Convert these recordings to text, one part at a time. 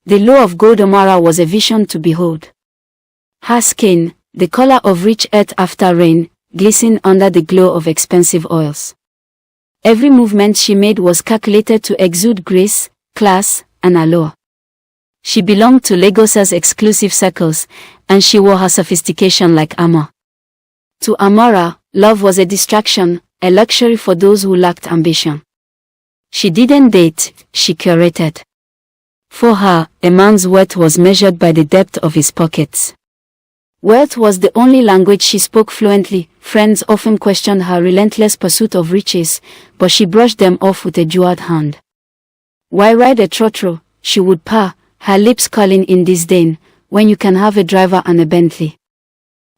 The law of gold Amara was a vision to behold. Her skin, the color of rich earth after rain, glistened under the glow of expensive oils. Every movement she made was calculated to exude grace, class, and allure. She belonged to Lagos's exclusive circles, and she wore her sophistication like armor. To Amara, love was a distraction, a luxury for those who lacked ambition. She didn't date, she curated. For her, a man's worth was measured by the depth of his pockets. Wealth was the only language she spoke fluently. Friends often questioned her relentless pursuit of riches, but she brushed them off with a jeweled hand. Why ride a trotro, she would purr, her lips curling in disdain, when you can have a driver and a Bentley.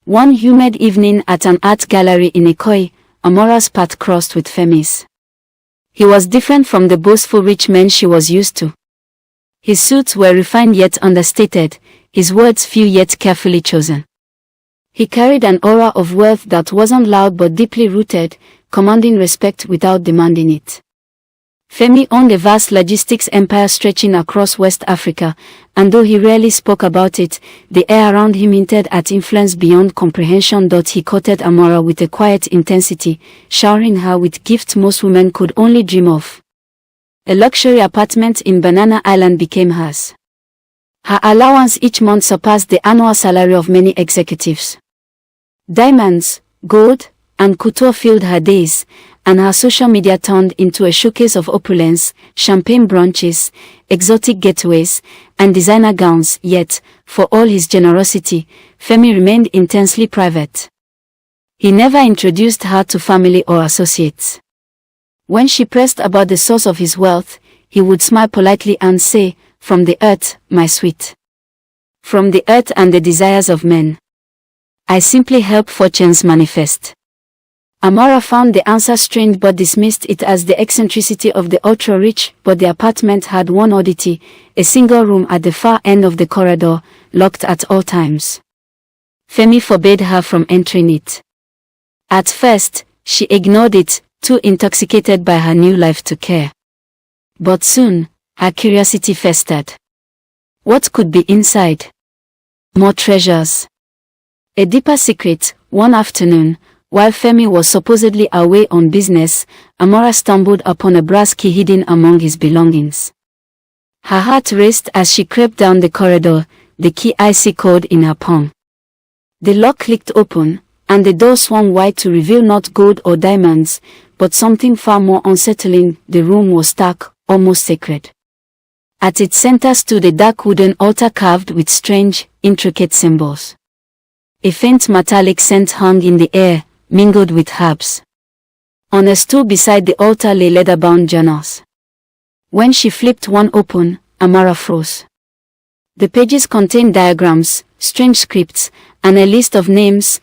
One humid evening at an art gallery in Ikoyi, Amara's path crossed with Femi's. He was different from the boastful rich men she was used to. His suits were refined yet understated, his words few yet carefully chosen. He carried an aura of wealth that wasn't loud but deeply rooted, commanding respect without demanding it. Femi owned a vast logistics empire stretching across West Africa, and though he rarely spoke about it, the air around him hinted at influence beyond comprehension. He courted Amara with a quiet intensity, showering her with gifts most women could only dream of. A luxury apartment in Banana Island became hers. Her allowance each month surpassed the annual salary of many executives. Diamonds, gold, and couture filled her days, and her social media turned into a showcase of opulence, champagne brunches, exotic getaways, and designer gowns. Yet, for all his generosity, Femi remained intensely private. He never introduced her to family or associates. When she pressed about the source of his wealth, he would smile politely and say, "From the earth, my sweet. From the earth and the desires of men. I simply help fortunes manifest." Amara found the answer strange but dismissed it as the eccentricity of the ultra-rich. But the apartment had one oddity, a single room at the far end of the corridor, locked at all times. Femi forbade her from entering it. At first, she ignored it, too intoxicated by her new life to care. But soon, her curiosity festered. What could be inside? More treasures. A deeper secret. One afternoon, while Femi was supposedly away on business, Amara stumbled upon a brass key hidden among his belongings. Her heart raced as she crept down the corridor, the key icy cold in her palm. The lock clicked open, and the door swung wide to reveal not gold or diamonds, but something far more unsettling. The room was stark, almost sacred. At its center stood a dark wooden altar carved with strange, intricate symbols. A faint metallic scent hung in the air, mingled with herbs. On a stool beside the altar lay leather-bound journals. When she flipped one open, Amara froze. The pages contained diagrams, strange scripts, and a list of names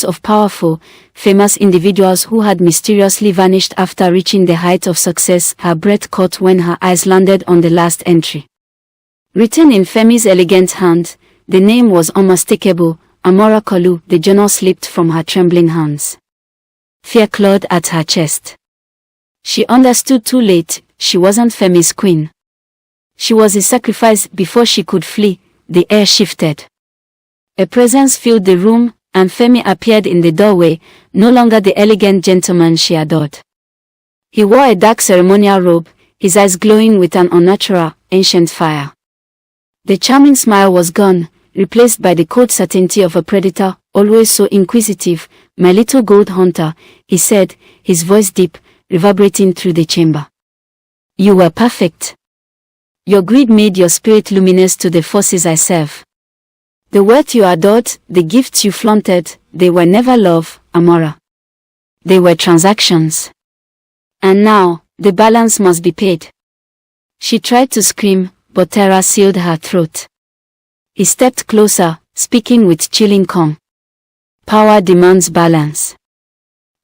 of powerful, famous individuals who had mysteriously vanished after reaching the height of success. Her breath caught when her eyes landed on the last entry. Written in Femi's elegant hand, the name was unmistakable, Amara Kolu. The journal slipped from her trembling hands. Fear clawed at her chest. She understood too late, she wasn't Femi's queen. She was a sacrifice. Before she could flee, the air shifted. A presence filled the room, and Femi appeared in the doorway, no longer the elegant gentleman she adored. He wore a dark ceremonial robe, his eyes glowing with an unnatural, ancient fire. The charming smile was gone, replaced by the cold certainty of a predator, always so inquisitive. "My little gold hunter," he said, his voice deep, reverberating through the chamber. "You were perfect. Your greed made your spirit luminous to the forces I serve. The wealth you adored, the gifts you flaunted, they were never love, Amara. They were transactions. And now, the balance must be paid." She tried to scream, but terror sealed her throat. He stepped closer, speaking with chilling calm. "Power demands balance.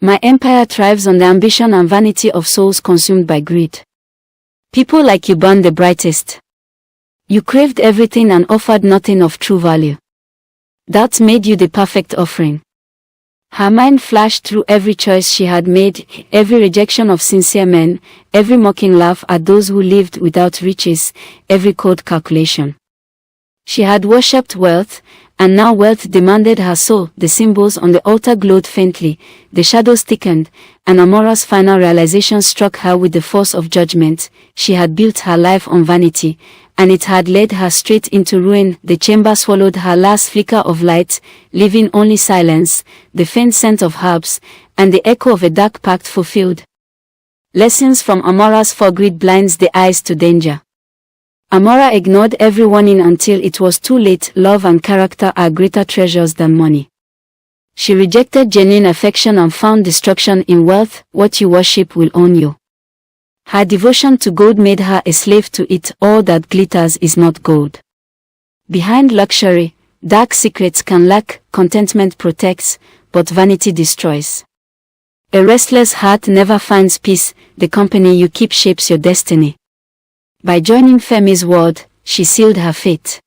My empire thrives on the ambition and vanity of souls consumed by greed. People like you burn the brightest. You craved everything and offered nothing of true value. That made you the perfect offering. Her mind flashed through every choice she had made, every rejection of sincere men, every mocking laugh at those who lived without riches, every cold calculation. She had worshipped wealth, and now wealth demanded her soul. The symbols on the altar glowed faintly, the shadows thickened, and Amara's final realization struck her with the force of judgment. She had built her life on vanity, and it had led her straight into ruin. The chamber swallowed her last flicker of light, leaving only silence, the faint scent of herbs, and the echo of a dark pact fulfilled. Lessons from Amara's for greed blinds the eyes to danger. Amara ignored every warning until it was too late. Love and character are greater treasures than money. She rejected genuine affection and found destruction in wealth. What you worship will own you. Her devotion to gold made her a slave to it. All that glitters is not gold. Behind luxury, dark secrets can lurk. Contentment protects, but vanity destroys. A restless heart never finds peace. The company you keep shapes your destiny. By joining Femi's world, she sealed her fate.